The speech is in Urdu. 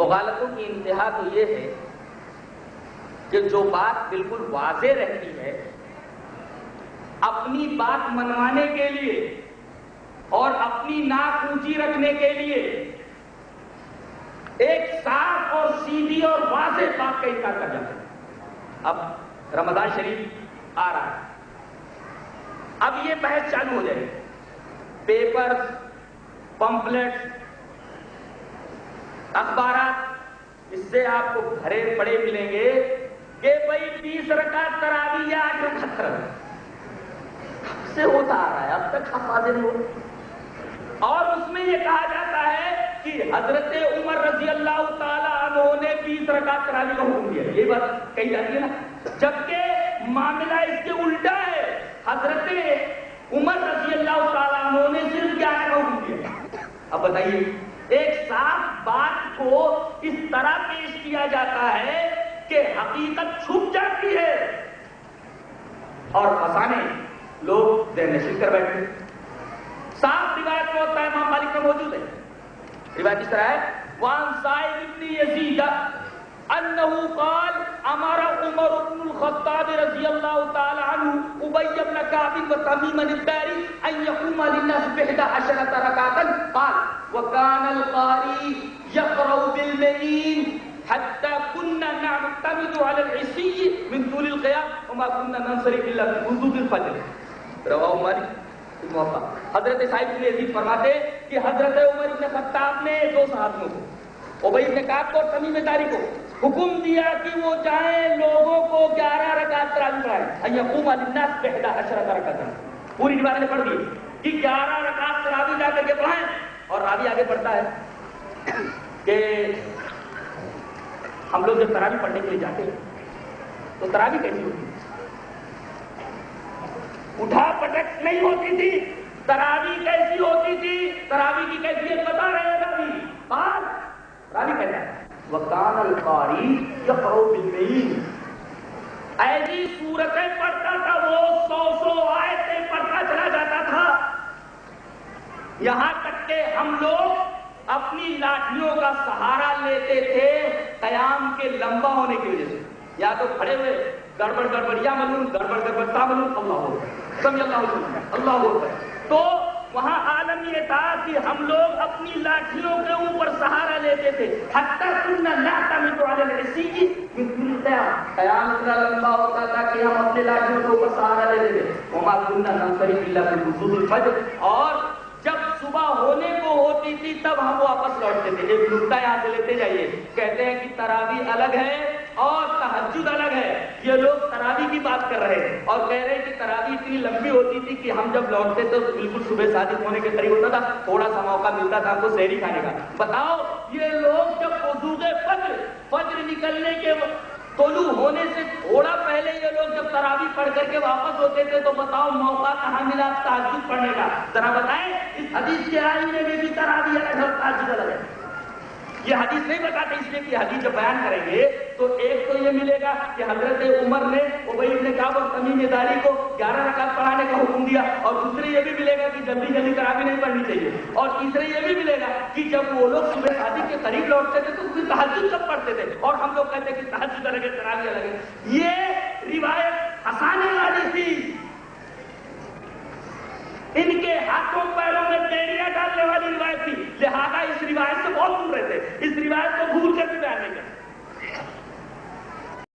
مغالطوں کی انتہا تو یہ ہے کہ جو بات بالکل واضح رہتی ہے، اپنی بات منوانے کے لیے اور اپنی ناک اونچی رکھنے کے لیے ایک صاف اور سیدھی اور واضح بات کا انکار کر جاتا ہے۔ اب رمضان شریف آ رہا ہے، اب یہ بحث چالو ہو جائے گی، پیپر، پمفلٹ، اخبارات، اس سے آپ کو بھرے پڑے ملیں گے کہ بھائی 20 رکعت تراویح یا 8 رکعت تراویح سے ہوتا آ رہا ہے، اب تک حفاظ نہیں ہو، اور اس میں یہ کہا جاتا ہے کہ حضرت عمر رضی اللہ تعالی عنہ نے 20 رکعت تراویح کا حکم دیا، یہ بات کہی جاتی ہے نا، جبکہ معاملہ اس کے الٹا ہے، حضرت عمر رضی اللہ تعالی عنہ نے صرف 11 کا حکم دیا۔ اب بتائیے، ایک صاف بات کو اس طرح پیش کیا جاتا ہے کہ حقیقت چھپ جاتی ہے اور فسانے لوگ ذہن نشین کر بیٹھے۔ صاف روایت میں ہوتا ہے، امام مالک میں موجود ہے، روایت اس طرح ہے، وعن سعید بن یزید انه قال امر عمر بن الخطاب رضی اللہ تعالی عنہ ابی بن کعب وتمیم الداری ان يقوم للناس ب11 ركعة قال وكان القارئ يقرأ بالمئين حتى كنا نعتمد على العشي من طول القيام وما كنا ننصرف الا بوضوء الفجر، رواه مالک الموطأ۔ حضرت سعید بن یزید فرماتے کہ حضرت عمر بن خطاب نے دو صحابیوں کو، ابی بن کعب کو اور تمیم داری کو، حکم دیا کہ وہ جائیں لوگوں کو 11 رکعت تراویح پڑھائیں، ان یقوم للناس ب11 رکعة، پوری روایت نے پڑھ دی کہ 11 رکعت تراویح جا کر کے پڑھائیں، اور راوی آگے پڑھتا ہے کہ ہم لوگ جب تراویح پڑھنے کے لیے جاتے ہیں تو تراویح کیسی ہوتی ہے؟ اٹھا پٹک نہیں ہوتی تھی، تراویح کیسی ہوتی تھی؟ تراویح کی کیفیت بتا رہے ہیں راوی کہتا ہے وَكَانَ الْقَارِئُ يَقْرَأُ بِالْمِئِينِ، ایسی سورتیں پڑھتا تھا وہ 100 آیتیں پڑھتا چلا جاتا تھا، یہاں تک کہ ہم لوگ اپنی لاٹھیوں کا سہارا لیتے تھے قیام کے لمبا ہونے کی وجہ سے، یا تو کھڑے ہوئے گڑبڑ گڑبڑ یا ملون گڑبڑ گڑبڑ تا ملون اللہ ہو سمجھ اللہ ہو اللہ ہو، تو وہاں عالم یہ تھا کہ ہم لوگ اپنی لاٹھیوں کے اوپر سہارا لیتے تھے، حتی کننا نعتمد علی العصی من طول القیام، قیام اتنا لمبا ہوتا تھا کہ ہم اپنے لاٹھیوں کے اوپر سہارا لیتے تھے، وما کننا ننصرف الا بوضوء الفجر، اور جب صبح ہونے کو ہوتی تھی تب ہم واپس لوٹتے تھے۔ ایک نکتہ یہاں سے لیتے جائیے، کہتے ہیں کہ تراویح الگ ہے اور تہجد الگ ہے، یہ لوگ تراویح کی بات کر رہے ہیں اور کہہ رہے ہیں کہ تراویح اتنی لمبی ہوتی تھی کہ ہم جب لوٹتے تو بالکل صبح صادق ہونے کے قریب ہوتا تھا، تھوڑا سا موقع ملتا تھا ہم کو سحری کھانے کا۔ بتاؤ یہ لوگ جب وضوء فجر نکلنے کے طلوع ہونے سے تھوڑا پہلے یہ لوگ جب تراویح پڑھ کر کے واپس ہوتے تھے تو بتاؤ موقع کہاں ملا تہجد پڑھنے کا؟ ذرا بتائیں، اس حدیث کے آئینے میں بھی تراویح الگ ہے اور تہجد الگ ہے۔ یہ حدیث نہیں بتاتے، اس لیے کہ حدیث جب بیان کریں گے تو ایک تو یہ ملے گا کہ حضرت عمر نے ابی بن کعب اور تمیم داری کو 11 رکعت پڑھانے کا حکم دیا، اور دوسرے یہ بھی ملے گا کہ جلدی جلدی تراویح نہیں پڑھنی چاہیے، اور تیسرے یہ بھی ملے گا کہ جب وہ لوگ صبح صادق کے قریب لوٹتے تھے تو پھر تہجد کب پڑھتے تھے، اور ہم لوگ کہتے ہیں کہ تہجد الگ ہے تراویح الگ ہے۔ یہ روایت ہنسانے والی تھی، ان کے ہاتھوں پیروں میں بیڑیاں ڈالنے والی روایت تھی، لہذا اس روایت سے